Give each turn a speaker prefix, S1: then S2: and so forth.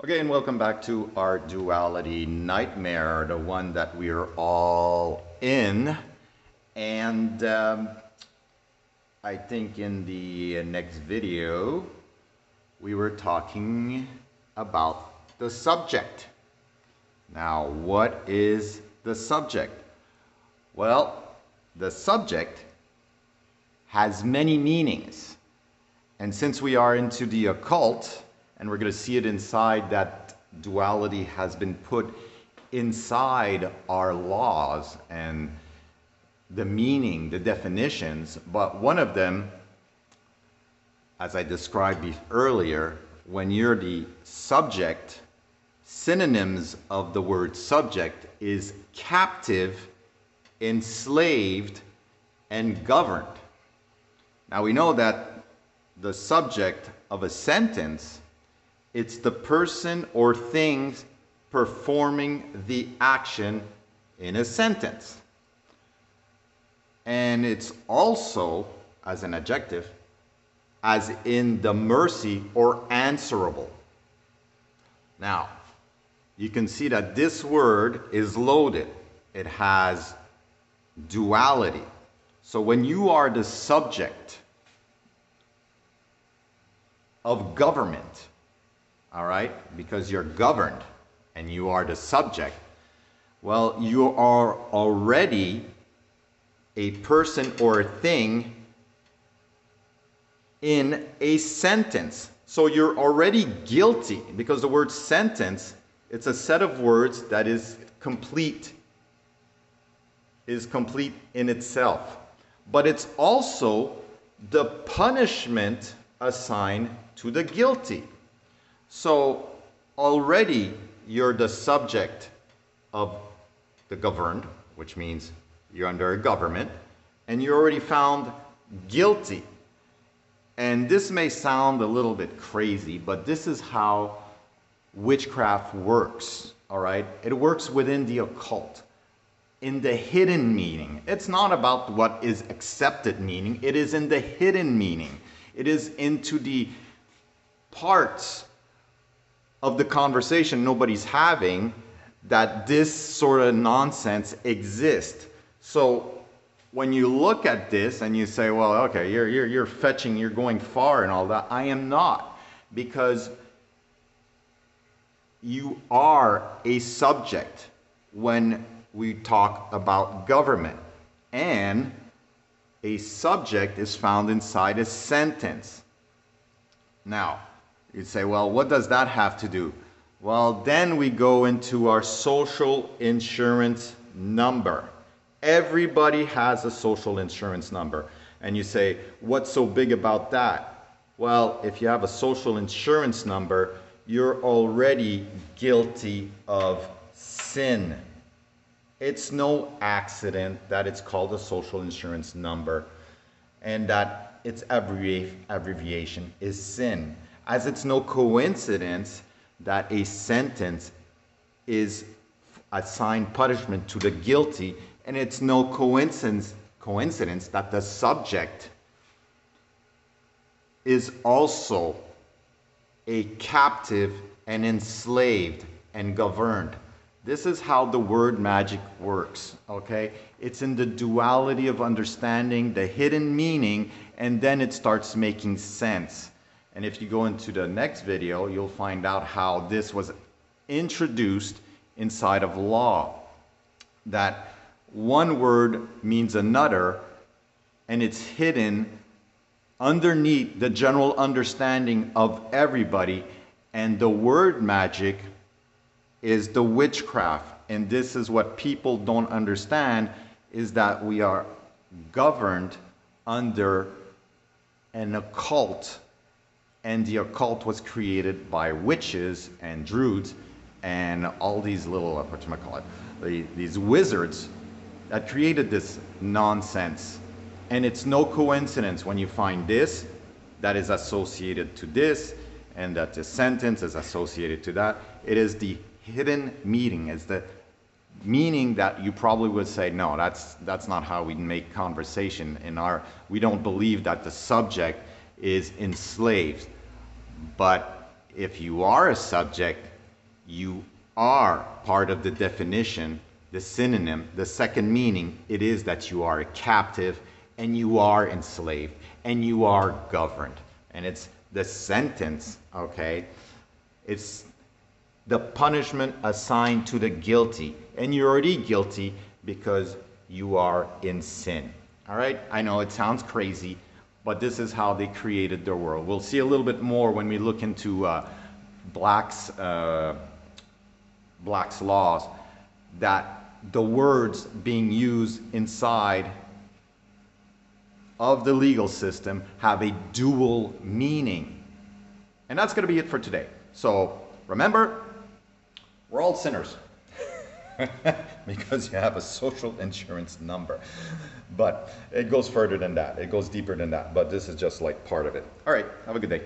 S1: Okay, and welcome back to our duality nightmare, the one that we're all in. And I think in the next video, we were talking about the subject. Now, what is the subject? Well, the subject has many meanings. And since we are into the occult, and we're going to see it inside, that duality has been put inside our laws and the meaning, the definitions. But one of them, as I described earlier, when you're the subject, synonyms of the word subject is captive, enslaved, and governed. Now we know that the subject of a sentence, it's the person or things performing the action in a sentence. And it's also, as an adjective, as in the mercy or answerable. Now, you can see that this word is loaded. It has duality. So when you are the subject of government, all right, because you're governed and you are the subject, well, you are already a person or a thing in a sentence. So you're already guilty, because the word sentence, it's a set of words that is complete in itself. But it's also the punishment assigned to the guilty. So already you're the subject of the governed, which means you're under a government, and you're already found guilty. And this may sound a little bit crazy, but this is how witchcraft works, all right? It works within the occult, in the hidden meaning. It's not about what is accepted meaning, it is in the hidden meaning. It is into the parts of the conversation nobody's having that this sort of nonsense exists. So when you look at this and you say, well, okay, you're fetching, you're going far and all that, I am not, because you are a subject when we talk about government, and a subject is found inside a sentence. Now, you'd say, well, what does that have to do? Well, then we go into our social insurance number. Everybody has a social insurance number. And you say, what's so big about that? Well, if you have a social insurance number, you're already guilty of sin. It's no accident that it's called a social insurance number and that its abbreviation is sin. As it's no coincidence that a sentence is assigned punishment to the guilty, and it's no coincidence that the subject is also a captive and enslaved and governed. This is how the word magic works, okay? It's in the duality of understanding the hidden meaning, and then it starts making sense. And if you go into the next video, you'll find out how this was introduced inside of law. That one word means another, and it's hidden underneath the general understanding of everybody. And the word magic is the witchcraft. And this is what people don't understand, is that we are governed under an occult. And the occult was created by witches and druids and all these little, these wizards that created this nonsense. And it's no coincidence when you find this, that is associated to this, and that the sentence is associated to that. It is the hidden meaning. It's the meaning that you probably would say, no, that's not how we make conversation. We don't believe that the subject is enslaved. But if you are a subject, You are part of the definition, the synonym, the second meaning. It is that you are a captive and you are enslaved and you are governed. And it's the sentence, okay? It's the punishment assigned to the guilty. And you're already guilty because you are in sin. All right? I know it sounds crazy, but this is how they created their world. We'll see a little bit more when we look into Black's laws, that the words being used inside of the legal system have a dual meaning. And that's going to be it for today. So remember, we're all sinners because you have a social insurance number. But it goes further than that. It goes deeper than that. But this is just like part of it. All right. Have a good day.